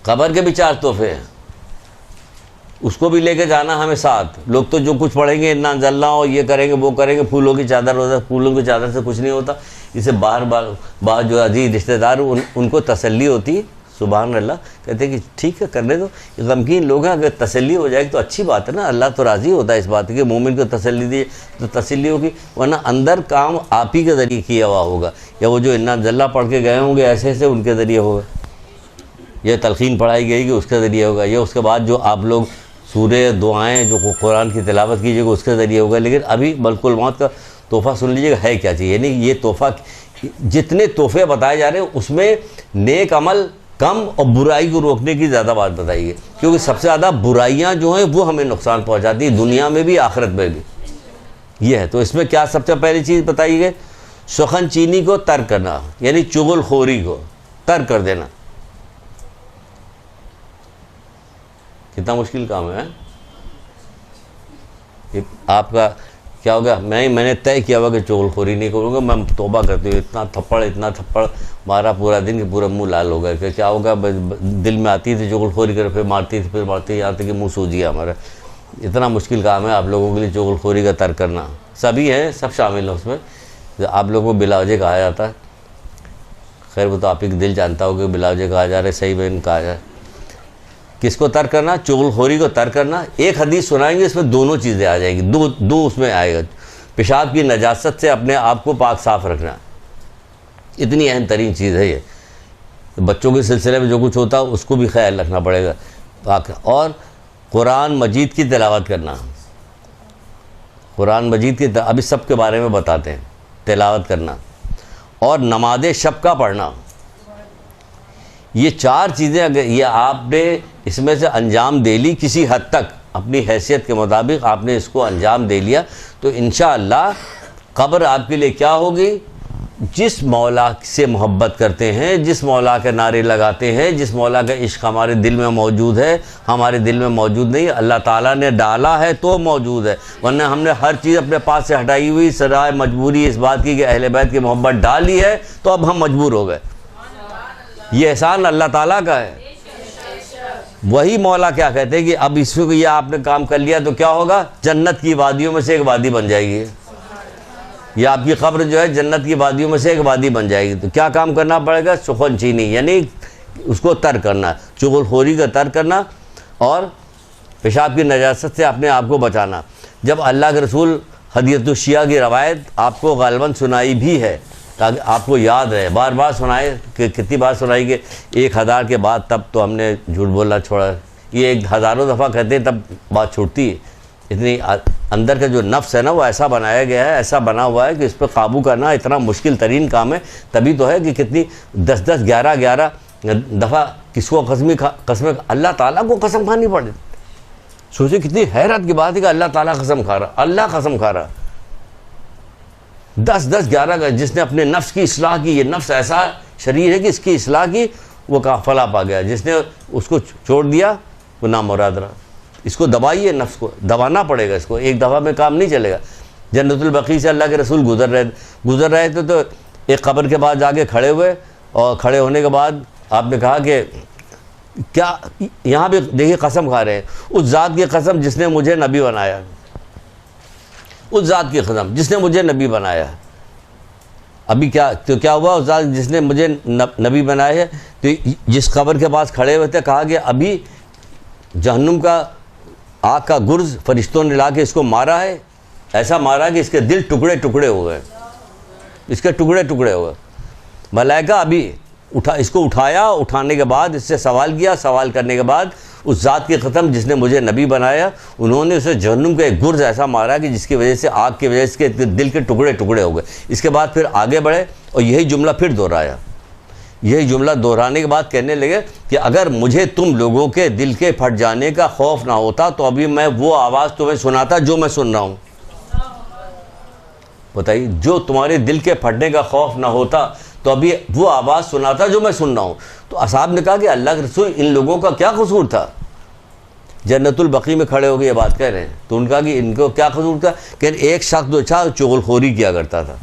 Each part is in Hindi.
कब्र के भी 4 तोहफे हैं, उसको भी लेके जाना हमें साथ। लोग तो जो कुछ पढ़ेंगे इन्ना जल्ला और ये करेंगे वो करेंगे, फूलों की चादर होता है, फूलों की चादर से कुछ नहीं होता। इसे बाहर जो अजीज रिश्तेदार उनको तसल्ली होती है। सुभान अल्लाह, कहते हैं कि ठीक है करने दो, गमगीन लोग हैं, अगर तसल्ली हो जाएगी तो अच्छी बात है ना। अल्लाह तो राज़ी होता है इस बात की मोमिन को तसल्ली दिए तो तसल्ली होगी, वरना अंदर काम आप ही के ज़रिए किया हुआ होगा, या वो जो इन्ना जल्ला पढ़ के गए होंगे ऐसे ऐसे उनके ज़रिए होगा, यह तलखीन पढ़ाई गई कि उसके ज़रिए होगा, या उसके बाद जो आप लोग सूरे दुआएँ जो कुरान की तिलावत कीजिएगा उसके ज़रिए होगा। लेकिन अभी मलकुल मौत का तोहफ़ा सुन लीजिएगा है क्या चीज़। यानी ये तोहफ़ा, जितने तोहफ़े बताए जा रहे हैं उसमें नेक अमल कम और बुराई को रोकने की ज़्यादा बात बताई है, क्योंकि सबसे ज़्यादा बुराइयाँ जो हैं वो हमें नुकसान पहुँचाती है, दुनिया में भी आखिरत में भी। ये है, तो इसमें क्या सबसे पहली चीज़ बताई गई, सुखन चीनी को तर्क करना, यानी चुगलखोरी को तर्क कर देना। कितना मुश्किल काम है। ये आपका क्या होगा, मैंने तय किया हुआ कि चुगलखोरी नहीं करूँगा, मैं तौबा करती हूँ। इतना थप्पड़ मारा पूरा दिन कि पूरा मुंह लाल हो गया। कि क्या होगा, दिल में आती थी चुगलखोरी कर, फिर मारती यहाँ तक कि मुँह सूज गया हमारा। इतना मुश्किल काम है आप लोगों के लिए चुगलखोरी का तर्क करना। सभी हैं, सब शामिल हैं उसमें। आप लोगों को बिलावजे कहा जाता है, खैर वो तो आप ही दिल जानता हो कि बिलावजे कहा जा रहा है, सही में कहा जाए। किसको तर्क करना, चुगलखोरी को तर्क करना। एक हदीस सुनाएंगे, इसमें दोनों चीज़ें आ जाएंगी, दो उसमें आएगा। पेशाब की नजासत से अपने आप को पाक साफ रखना, इतनी अहम तरीन चीज़ है ये। बच्चों के सिलसिले में जो कुछ होता है उसको भी ख्याल रखना पड़ेगा पाक। और कुरान मजीद की तिलावत करना, कुरान मजीद की अभी सब के बारे में बताते हैं, तिलावत करना और नमाज शब का पढ़ना। ये 4 चीज़ें अगर ये आपने इसमें से अंजाम दे ली, किसी हद तक अपनी हैसियत के मुताबिक आपने इसको अंजाम दे लिया, तो इंशाअल्लाह कब्र आपके लिए क्या होगी। जिस मौला से मोहब्बत करते हैं, जिस मौला के नारे लगाते हैं, जिस मौला का इश्क हमारे दिल में मौजूद है, हमारे दिल में मौजूद नहीं, अल्लाह ताला ने डाला है तो मौजूद है, वरना हमने हर चीज़ अपने पास से हटाई हुई, सराय मजबूरी इस बात की कि अहले बैत की मोहब्बत डाली है तो अब हम मजबूर हो गए। ये एहसान अल्लाह ताला का है। वही मौला क्या कहते हैं कि अब इसको ये आपने काम कर लिया तो क्या होगा, जन्नत की वादियों में से एक वादी बन जाएगी। ये आपकी कब्र जो है जन्नत की वादियों में से एक वादी बन जाएगी। तो क्या काम करना पड़ेगा, सुखन चीनी यानी उसको तर्क करना, चुगलखोरी का तर्क करना और पेशाब की नजासत से अपने आप को बचाना। जब अल्लाह के रसूल हदीयतुश शिया की रवायत आपको गालिबन सुनाई भी है, ताकि आपको याद रहे, बार बार सुनाए कि कितनी बार सुनाई कि 1000 के बाद तब तो हमने झूठ बोलना छोड़ा। ये 1000 दफ़ा कहते हैं तब बात छूटती है। इतनी अंदर का जो नफ्स है ना वो ऐसा बनाया गया है, ऐसा बना हुआ है कि इस पर काबू करना इतना मुश्किल तरीन काम है। तभी तो है कि कितनी 10-10, 11-11 दफ़ा किसको कसमें अल्लाह ताला को कसम खानी पड़े। सोचे कितनी हैरत की बात है कि अल्लाह ताला कसम खा रहा, अल्लाह कसम खा रहा। 10-10, 11 का जिसने अपने नफ्स की इस्लाह की, ये नफ्स ऐसा शरीर है कि इसकी इस्लाह की, वो काफला पा गया। जिसने उसको छोड़ दिया वो नामुराद रहा। इसको दबाइए, नफ्स को दबाना पड़ेगा, इसको एक दफ़ा में काम नहीं चलेगा। जन्नतुल बकी से अल्लाह के रसूल गुजर रहे थे तो एक कब्र के बाद जाके खड़े हुए, और खड़े होने के बाद आपने कहा कि क्या, यहाँ भी देखिए कसम खा रहे हैं, उस ज़ात की कसम जिसने मुझे नबी बनाया, उस ज़ात की कसम जिसने मुझे नबी बनाया। अभी क्या तो क्या हुआ, उस ज़ात जिसने मुझे नबी बनाया है। तो जिस कब्र के पास खड़े हुए थे कहा कि अभी जहन्नुम का आग का गुर्ज फरिश्तों ने ला के इसको मारा है, ऐसा मारा कि इसके दिल टुकड़े टुकड़े हो गए, इसके टुकड़े टुकड़े हो गए। मलाइका अभी इसको उठाया, उठाने के बाद इससे सवाल किया, सवाल करने के बाद उस ज़ात की ख़त्म जिसने मुझे नबी बनाया, उन्होंने उसे जहन्नुम का एक गुर्ज ऐसा मारा कि जिसकी वजह से आग की वजह से इसके दिल के टुकड़े टुकड़े हो गए। इसके बाद फिर आगे बढ़े और यही जुमला फिर दोहराया। यही जुमला दोहराने के बाद कहने लगे कि अगर मुझे तुम लोगों के दिल के फट जाने का खौफ ना होता तो अभी मैं वो आवाज़ तुम्हें सुनाता जो मैं सुन रहा हूँ। बताइए, जो तुम्हारे दिल के फटने का खौफ ना होता तो अभी वो आवाज़ सुनाता जो मैं सुन रहा हूँ। तो असहाब ने कहा कि अल्लाह के रसूल, इन लोगों का क्या कसूर था। जन्नतुल बकी में खड़े होकर ये बात कह रहे हैं, तो उनका कि इनको क्या कसूर था कि एक शख्स जो था चुगलखोरी किया करता था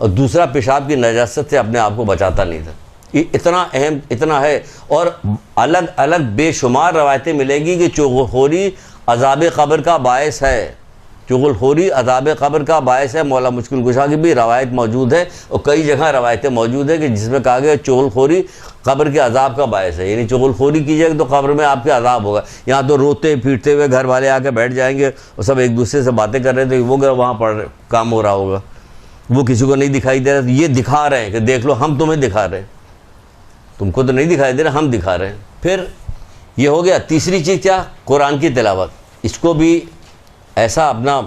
और दूसरा पेशाब की नजासत से अपने आप को बचाता नहीं था। इतना अहम इतना है। और अलग अलग बेशुमार रवायतें मिलेंगी कि चुगलखोरी अज़ाब क़ब्र का बायस है, चुगलखोरी अज़ाब क़ब्र का बायस है। मौला मुश्किल कुशा की भी रवायत मौजूद है और कई जगह रवायतें मौजूद है कि जिसमें कहा गया चुगलखोरी क़ब्र के अज़ाब का बायस है, यानी चुगलखोरी कीजिएगा तो क़ब्र में आपके अज़ाब होगा। यहाँ तो रोते पीटते हुए घर वाले आके बैठ जाएंगे और सब एक दूसरे से बातें कर रहे थे, वो वहाँ पर काम हो रहा होगा, वो किसी को नहीं दिखाई दे रहा। ये दिखा रहे हैं कि देख लो हम तुम्हें दिखा रहे हैं, तुमको तो नहीं दिखाई दे रहा, हम दिखा रहे हैं। फिर ये हो गया। तीसरी चीज़ क्या? कुरान की तिलावत। इसको भी ऐसा अपना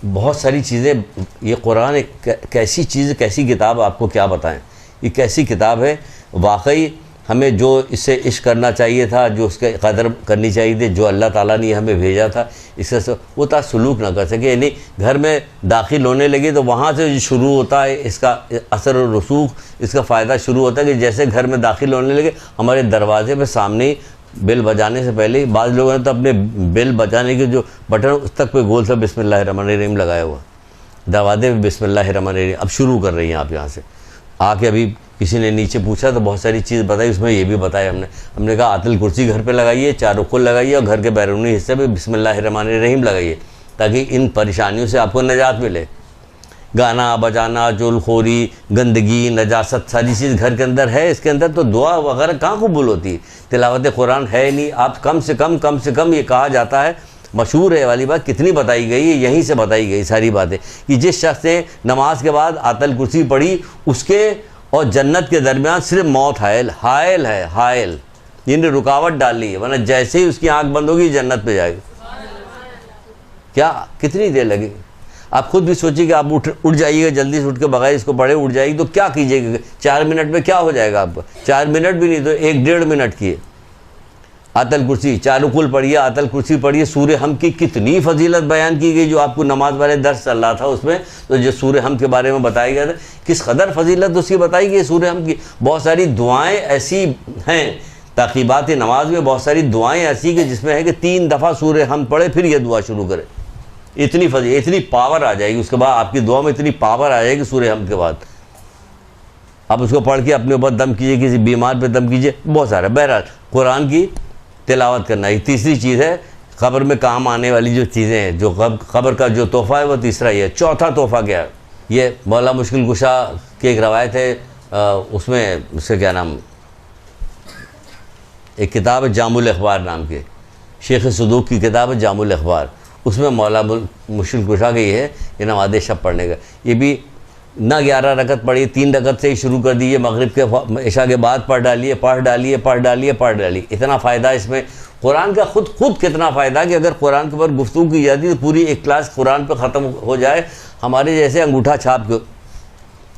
बहुत सारी चीज़ें, ये कुरान एक कैसी चीज़, कैसी किताब, आपको क्या बताएं। ये कैसी किताब है, वाकई हमें जो इससे इश्क करना चाहिए था, जो उसके कदर करनी चाहिए थी, जो अल्लाह ताला ने हमें भेजा था, इससे वो था सलूक ना कर सके। यानी घर में दाखिल होने लगे तो वहाँ से शुरू होता है इसका असर और रसूख, इसका फ़ायदा शुरू होता है कि जैसे घर में दाखिल होने लगे, हमारे दरवाजे पे सामने ही बेल बजाने से पहले ही बाज़ लोगों ने तो अपने बेल बजाने के जो बटन उस तक पे गोल सा बिस्मिल्लाहिर्रहमानिर्रहीम लगाया हुआ, दरवाजे पे बिस्मिल्लाहिर्रहमानिर्रहीम। अब शुरू कर रही हैं आप यहाँ से आके। अभी किसी ने नीचे पूछा तो बहुत सारी चीज़ बताई, उसमें ये भी बताया हमने कहा आतल कुर्सी घर पे लगाइए, चारों कुल लगाइए और घर के बैरूनी हिस्से पे बिस्मिल्लाहिर्रहमानिर्रहीम लगाइए, ताकि इन परेशानियों से आपको निजात मिले। गाना बजाना, चुगलखोरी, गंदगी, नजासत, सारी चीज़ घर के अंदर है। इसके अंदर तो दुआ वगैरह कहाँ कबूल होती है, तिलावत कुरान है नहीं। आप कम से कम ये कहा जाता है, मशहूर है वाली बात, कितनी बताई गई है, यहीं से बताई गई सारी बातें, कि जिस शख्स ने नमाज के बाद आतल कुर्सी पढ़ी, उसके और जन्नत के दरमियान सिर्फ मौत हायल है, हायल, जिन्हें रुकावट डाली है, वरना जैसे ही उसकी आंख बंद होगी जन्नत पे जाएगी। क्या कितनी देर लगेगी? आप खुद भी सोचिए कि आप उठ जाइएगा, जल्दी से उठ के बगैर इसको पढ़े उठ जाएगी तो क्या कीजिएगा? 4 मिनट में क्या हो जाएगा आपका? 4 मिनट भी नहीं तो 1-1.5 मिनट की आतल कुर्सी, चारों कुल पढ़िए, आतल कुर्सी पढ़िए। सूर्य हम की कितनी फजीलत बयान की गई, जो आपको नमाज वाले दर्स चल रहा था उसमें, तो जो सूर्य हम के बारे में बताया गया था, किस कदर फजीलत उसकी बताई गई सूर्य हम की। बहुत सारी दुआएं ऐसी हैं, ताक़ीबात नमाज में बहुत सारी दुआएं ऐसी कि जिसमें है कि 3 दफ़ा सूर्य हम पढ़े फिर यह दुआ शुरू करें। इतनी पावर आ जाएगी उसके बाद, आपकी दुआ में इतनी पावर आ जाएगी सूर्य हम के बाद। आप उसको पढ़ के अपने ऊपर दम कीजिए, किसी बीमार पे दम कीजिए, बहुत सारा। बहरहाल कुरान की तिलावत करना। ये तीसरी चीज़ है, क़ब्र में काम आने वाली जो चीज़ें हैं, जो क़ब्र का जो तोहफ़ा है वो तीसरा ही है। चौथा तोहफ़ा क्या है? ये मौला मुश्किल कुशा की एक रवायत है, उसमें उसका क्या नाम, एक किताब है जामुल अखबार नाम की, शेख सदूक की किताब है जामुल अखबार। उसमें मौला मुश्किल कुशा का ये है कि नमाज़ शब पढ़ने का, ये भी ना 11 रकत पढ़ी, 3 रकत से ही शुरू कर दीजिए, मगरिब के इशा के बाद पढ़ डालिए। इतना फ़ायदा इसमें कुरान का खुद कितना फ़ायदा कि अगर कुरान के ऊपर गुफ्तगू की जाती तो पूरी एक क्लास कुरान पे ख़त्म हो जाए। हमारे जैसे अंगूठा छाप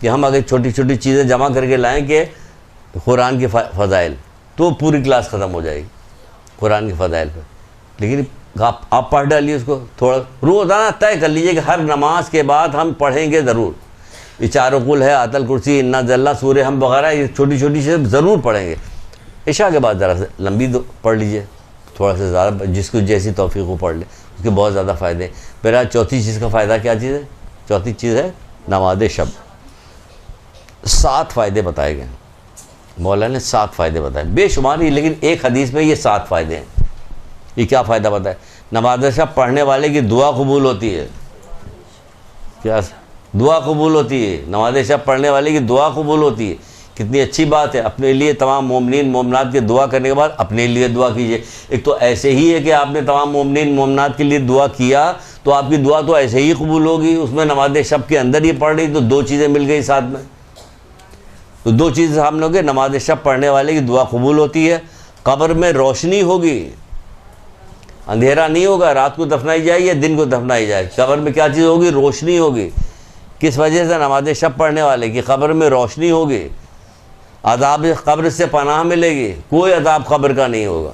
कि हम अगर छोटी छोटी चीज़ें जमा करके लाएँ कि कुरान के फ़ज़ाइल, तो पूरी क्लास ख़त्म हो जाएगी कुरान के फ़ज़ाइल पर। लेकिन आप पढ़ डालिए उसको, थोड़ा रोज़ाना तय कर लीजिए कि हर नमाज के बाद हम पढ़ेंगे ज़रूर। ये चारों कुल है, आतल कुर्सी, इन्ना जल्ला, सूर्य हम वगैरह, ये छोटी छोटी चीज़ें ज़रूर पढ़ेंगे। इशा के बाद ज़रा से लंबी पढ़ लीजिए, थोड़ा सा ज़्यादा, जिसको जैसी तौफीक को पढ़ ले, उसके बहुत ज़्यादा फ़ायदे हैं। मेरा चौथी चीज़ का फ़ायदा क्या चीज़ है? चौथी चीज़ है नमाज शब। 7 फ़ायदे बताए गए, मौला ने 7 फ़ायदे बताए, बेशुमार ही, लेकिन एक हदीस में ये 7 फ़ायदे हैं। ये क्या फ़ायदा बताए? नमाज शब पढ़ने वाले की दुआ कबूल होती है। क्या दुआ कबूल होती है? नमाज शब पढ़ने वाले की दुआ कबूल होती है। कितनी अच्छी बात है। अपने लिए तमाम मोमिनीन मोमनात की दुआ करने के बाद अपने लिए दुआ कीजिए। एक तो ऐसे ही है कि आपने तमाम मोमिनीन मोमनात के लिए दुआ किया तो आपकी दुआ तो ऐसे ही कबूल होगी। उसमें नमाज शब के अंदर ही पढ़ रही तो 2 चीज़ें मिल गई साथ में। तो 2 चीज़ें सामने हो गई, नमाज शब पढ़ने वाले की दुआ कबूल होती है, कब्र में रोशनी होगी, अंधेरा नहीं होगा, रात को दफनाई जाए या दिन को दफनाई जाए, कब्र में क्या चीज़ होगी? रोशनी होगी। किस वजह से? नमाज शब पढ़ने वाले की कब्र में रोशनी होगी, अज़ाब कब्र से पनाह मिलेगी, कोई अज़ाब कब्र का नहीं होगा।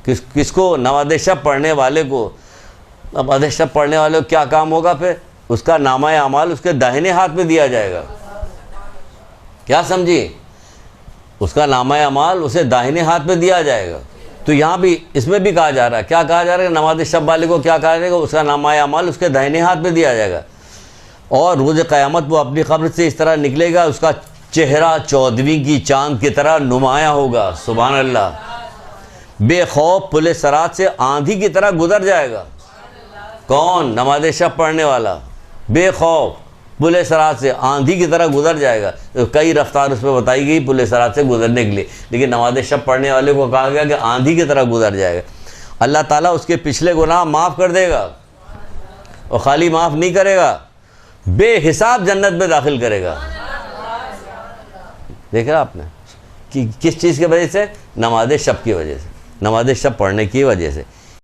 किसको? नमाज शब पढ़ने वाले को। नमाज शब पढ़ने वाले को क्या काम होगा? फिर उसका नामा अमाल उसके दाहिने हाथ में दिया जाएगा। क्या समझी? उसका नामा अमाल उसे दाहिने हाथ में दिया जाएगा। तो यहाँ भी इसमें भी कहा जा रहा है, क्या कहा जा रहा है? नमाज शब वाले को क्या कहा जाएगा? उसका नामा अमाल उसके दाहिने हाथ में दिया जाएगा और रोज़ क़यामत वो अपनी कब्र से इस तरह निकलेगा, उसका चेहरा 14वीं की चांद की तरह नुमाया होगा। सुभान अल्लाह। बेखौफ पुल सरात से आंधी की तरह गुजर जाएगा। कौन? नमाज शब पढ़ने वाला बेखौफ पुल सरात से आंधी की तरह गुजर जाएगा। तो कई रफ्तार उस पर बताई गई पुल सरात से गुजरने के लिए, लेकिन नमाज शब पढ़ने वाले को कहा गया कि आंधी की तरह गुजर जाएगा। अल्लाह ताला उसके पिछले गुनाह माफ़ कर देगा, और खाली माफ़ नहीं करेगा, बेहिसाब जन्नत में दाखिल करेगा। देख रहा आपने कि किस चीज़ की वजह से? नमाज शब की वजह से, नमाज शब पढ़ने की वजह से।